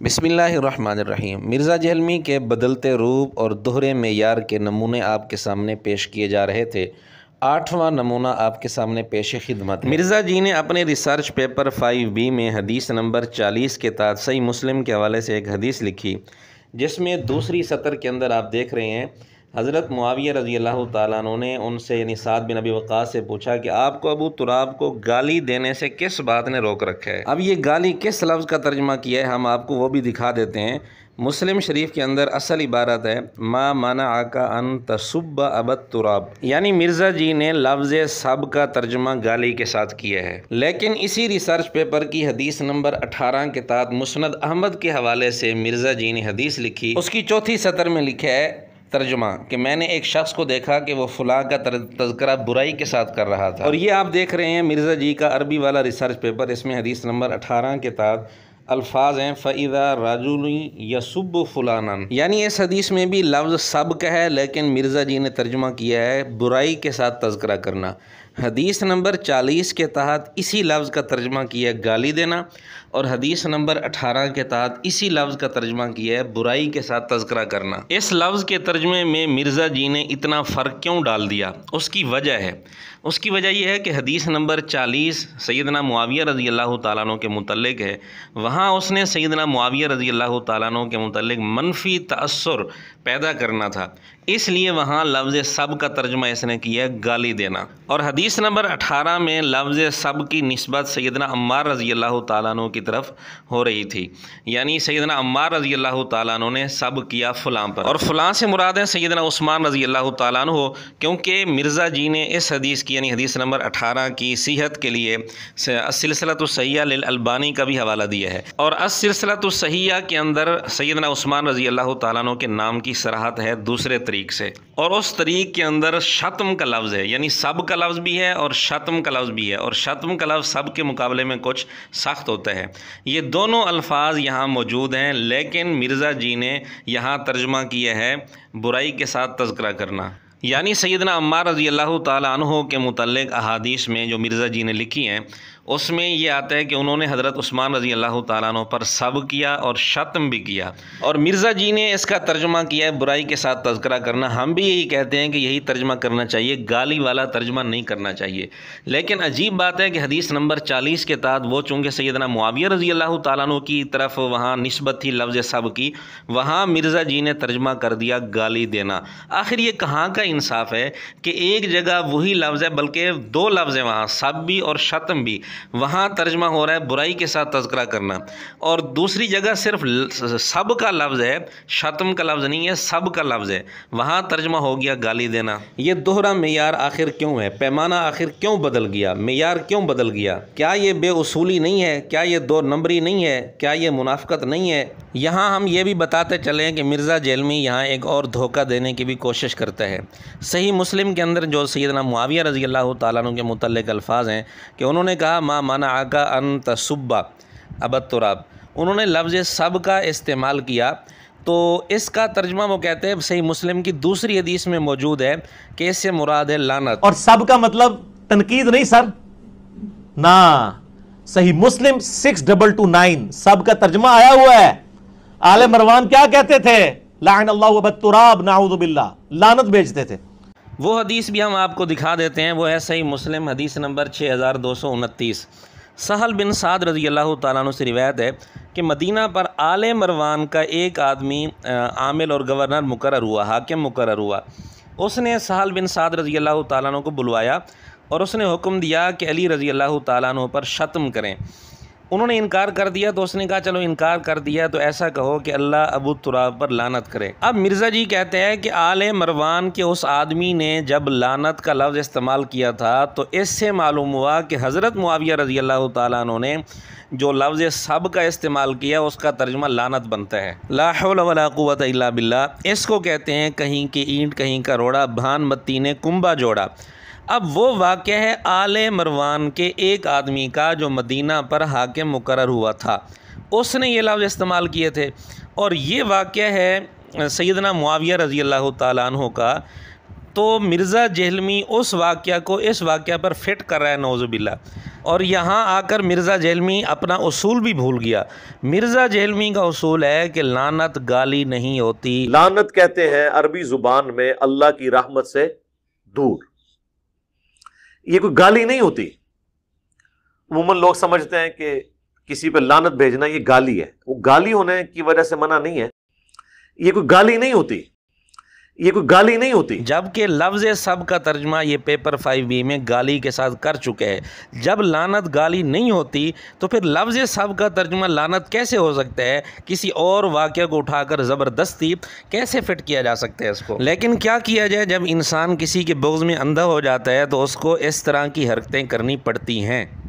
बिस्मिल्लाहिर्रहमानिर्रहीम। मिर्ज़ा जहलमी के बदलते रूप और दोहरे मेयार के नमूने आपके सामने पेश किए जा रहे थे। 8वां नमूना आपके सामने पेश खिदमत है। मिर्ज़ा जी ने अपने रिसर्च पेपर 5B में हदीस नंबर 40 के तहत सही मुस्लिम के हवाले से एक हदीस लिखी, जिसमें दूसरी सतर के अंदर आप देख रहे हैं हज़रत मुआविया रज़ी अल्लाह ताला अन्हु ने उनसे यानी साद बिन अबी वक़ास से पूछा कि आपको अबू तुराब को गाली देने से किस बात ने रोक रखा है। अब ये गाली किस लफ्ज़ का तर्जमा किया है हम आपको वो भी दिखा देते हैं। मुस्लिम शरीफ के अंदर असल इबारत है मा मना आका अन तसुब्ब अबत तुराब, यानी मिर्ज़ा जी ने लफ्ज़ सब का तर्जमा गाली के साथ किया है। लेकिन इसी रिसर्च पेपर की हदीस नंबर 18 के तहत मुस्नद अहमद के हवाले से मिर्ज़ा जी ने हदीस लिखी, उसकी चौथी सतर में लिखा है तर्जुमा कि मैंने एक शख्स को देखा कि वो फुला का तज़किरा बुराई के साथ कर रहा था। और ये आप देख रहे हैं मिर्ज़ा जी का अरबी वाला रिसर्च पेपर, इसमें हदीस नंबर 18 के तहत अल्फाज हैं फ़इज़ा रजुल यसुब्बु फुलानन, यानी इस हदीस में भी लफ्ज़ सब का है, लेकिन मिर्ज़ा जी ने तर्जुमा किया है बुराई के साथ तज़किरा करना। हदीस नंबर 40 के तहत इसी लफ्ज़ का तर्जुमा किया है गाली देना, और हदीस नंबर 18 के तहत इसी लफ्ज़ का तर्जुमा किया है बुराई के साथ तज़किरा करना। इस लफ्ज़ के तर्जुमे में मिर्ज़ा जी ने इतना फ़र्क क्यों डाल दिया, उसकी वजह है। उसकी वजह यह है कि हदीस नंबर 40 सैयदना मुआविया रज़ी अल्लाह ताला अन्हु के मुतल्लिक़ है। वहाँ उसने सैयदना मुआविया रज़ी अल्लाह ताला अन्हु के मुतल्लिक़ मनफ़ी तअस्सुर पैदा करना था, इसलिए वहाँ लफ्ज़ सब का तर्जुमा इसने किया गाली देना। और हदीस नंबर 18 में लफ्ज़ सब की निस्बत सैयदना अम्मार रज़ी अल्लाह ताला अन्हु की तरफ हो रही थी, यानी सैयदना अम्मार रज़ी अल्लाह ताला अन्हु ने सब किया फ़लाँ पर, और फ़लाँ से मुराद है सैयदना उस्मान रज़ी अल्लाह ताला अन्हु, क्योंकि मिर्ज़ा जी ने इस हदीस की यानी हदीस नंबर 18 की सीहत के लिए अस-सिलसिलतुस-सहीहा लिल अलबानी का भी हवाला दिया है। और अस-सिलसिलतुस-सहीहा के अंदर सैयदना उस्मान रज़ी अल्लाह ताला अन्हु के नाम की सराहत है दूसरे तरीक़ से, और उस तरीक़ के अंदर शतम का लफ्ज़ है, यानी सब का लफ्ज़ भी है और शतम का लफ्ज़ भी है, और शतम का लफ्ज़ सब के मुकाबले में कुछ सख्त होता है। ये दोनों अल्फाज यहाँ मौजूद हैं, लेकिन मिर्ज़ा जी ने यहाँ तर्जुमा किया है बुराई के साथ तज़किरा करना। यानी सैयदना अम्मार रज़ी अल्लाह ताला अन्हु के मुतल्लिक़ अहादीस में जो मिर्ज़ा जी ने लिखी हैं उसमें ये आता है कि उन्होंने हज़रत उस्मान रज़ी अल्लाह ताला अन्हु पर सब किया और शतम भी किया, और मिर्ज़ा जी ने इसका तर्जुमा किया है बुराई के साथ तज़किरा करना। हम भी यही कहते हैं कि यही तर्जुमा करना चाहिए, गाली वाला तर्जुमा नहीं करना चाहिए। लेकिन अजीब बात है कि हदीस नंबर 40 के तहत वो चूँकि सैयदना मुआविया रज़ी अल्लाह ताला अन्हु की तरफ वहाँ निस्बत थी लफ्ज़ सब की, वहाँ मिर्ज़ा जी ने तर्जुमा कर दिया गाली देना। आखिर ये कहाँ का इंसाफ है कि एक जगह वही लफ्ज़ है, बल्कि दो लफ्ज़ हैं वहाँ, सब भी और शतम भी, वहाँ तर्जमा हो रहा है बुराई के साथ तज़किरा करना, और दूसरी जगह सिर्फ सब का लफ्ज़ है, शतम का लफ्ज़ नहीं है, सब का लफ्ज़ है, वहाँ तर्जमा हो गया गाली देना। ये दोहरा मेयार आखिर क्यों है, पैमाना आखिर क्यों बदल गया, मेयार क्यों बदल गया? क्या ये बेउसूली नहीं है? क्या ये दो नंबरी नहीं है? क्या ये मुनाफ़िक़त नहीं है? यहाँ हम ये भी बताते चलें कि मिर्ज़ा जहलमी यहाँ एक और धोखा देने की भी कोशिश करता है। सही मुस्लिम के अंदर जो सैयदना मुआविया रज़ी अल्लाह ताला अन्हु के मुतल्लिक़ अल्फाज हैं कि उन्होंने कहा मा मना आका अन तसुब्बा अबत तुराब, उन्होंने लफ्ज़ सब का इस्तेमाल किया, तो इसका तर्जुमा वो कहते हैं सही मुस्लिम की दूसरी हदीस में मौजूद है कि इससे मुराद है लानत। और सब का मतलब तनकीद नहीं सर ना, सही मुस्लिम 6229 सब का तर्जुमा आया हुआ है। आले मरवान क्या कहते थे? लान अल्लाहु अबत तुराब नाऊज़ु बिल्लाह, लानत भेजते थे। वो हदीस भी हम आपको दिखा देते हैं, वो है सही मुस्लिम हदीस नंबर 6229। सहल बिन साद रज़ी अल्लाह ताला अन्हु से रिवायत है कि मदीना पर आले मरवान का एक आदमी आमिल और गवर्नर मुकर्रर हुआ, हाकिम मुकर्रर हुआ। उसने सहल बिन साद रज़ी अल्लाह ताला अन्हु को बुलवाया और उसने हुक्म दिया कि अली रज़ी अल्लाह ताला अन्हु पर शतम करें। उन्होंने इनकार कर दिया, तो उसने कहा चलो इनकार कर दिया तो ऐसा कहो कि अल्लाह अबू तुराब पर लानत करे। अब मिर्ज़ा जी कहते हैं कि आले मरवान के उस आदमी ने जब लानत का लफ्ज़ इस्तेमाल किया था तो इससे मालूम हुआ कि हज़रत मुआविया रज़ी अल्लाह ताला अन्हु ने जो लफ्ज़ सब का इस्तेमाल किया उसका तर्जुमा लानत बनता है। ला हौला वला कुव्वता इल्ला बिल्लाह। इसको कहते हैं कहीं की ईंट कहीं का रोड़ा, भानमती ने कुंभा जोड़ा। अब वो वाक़या है आले मरवान के एक आदमी का जो मदीना पर हाकिम मुकर्रर हुआ था, उसने ये लफ्ज़ इस्तेमाल किए थे। और ये वाक़या है सैयदना मुआविया रज़ी अल्लाह ताला अन्हु का तो मिर्ज़ा जेहलमी उस वाक़या को इस वाक़या पर फिट कर रहा है नौज़ुबिल्ला, और यहाँ आकर मिर्ज़ा जेहलमी अपना उसूल भी भूल गया। मिर्ज़ा जेहलमी का उसूल है कि लानत गाली नहीं होती। लानत कहते हैं अरबी जुबान में अल्लाह की रहमत से दूर, ये कोई गाली नहीं होती। अमूमन लोग समझते हैं कि किसी पे लानत भेजना ये गाली है, वो गाली होने की वजह से मना नहीं है, ये कोई गाली नहीं होती, ये कोई गाली नहीं होती। जबकि लफ्ज़ सब का तर्जमा ये पेपर 5B में गाली के साथ कर चुके हैं। जब लानत गाली नहीं होती तो फिर लफ्ज़ सब का तर्जमा लानत कैसे हो सकता है? किसी और वाक़या को उठाकर ज़बरदस्ती कैसे फिट किया जा सकता है इसको? लेकिन क्या किया जाए, जब इंसान किसी के बुग़्ज़ में अंधा हो जाता है तो उसको इस तरह की हरकतें करनी पड़ती हैं।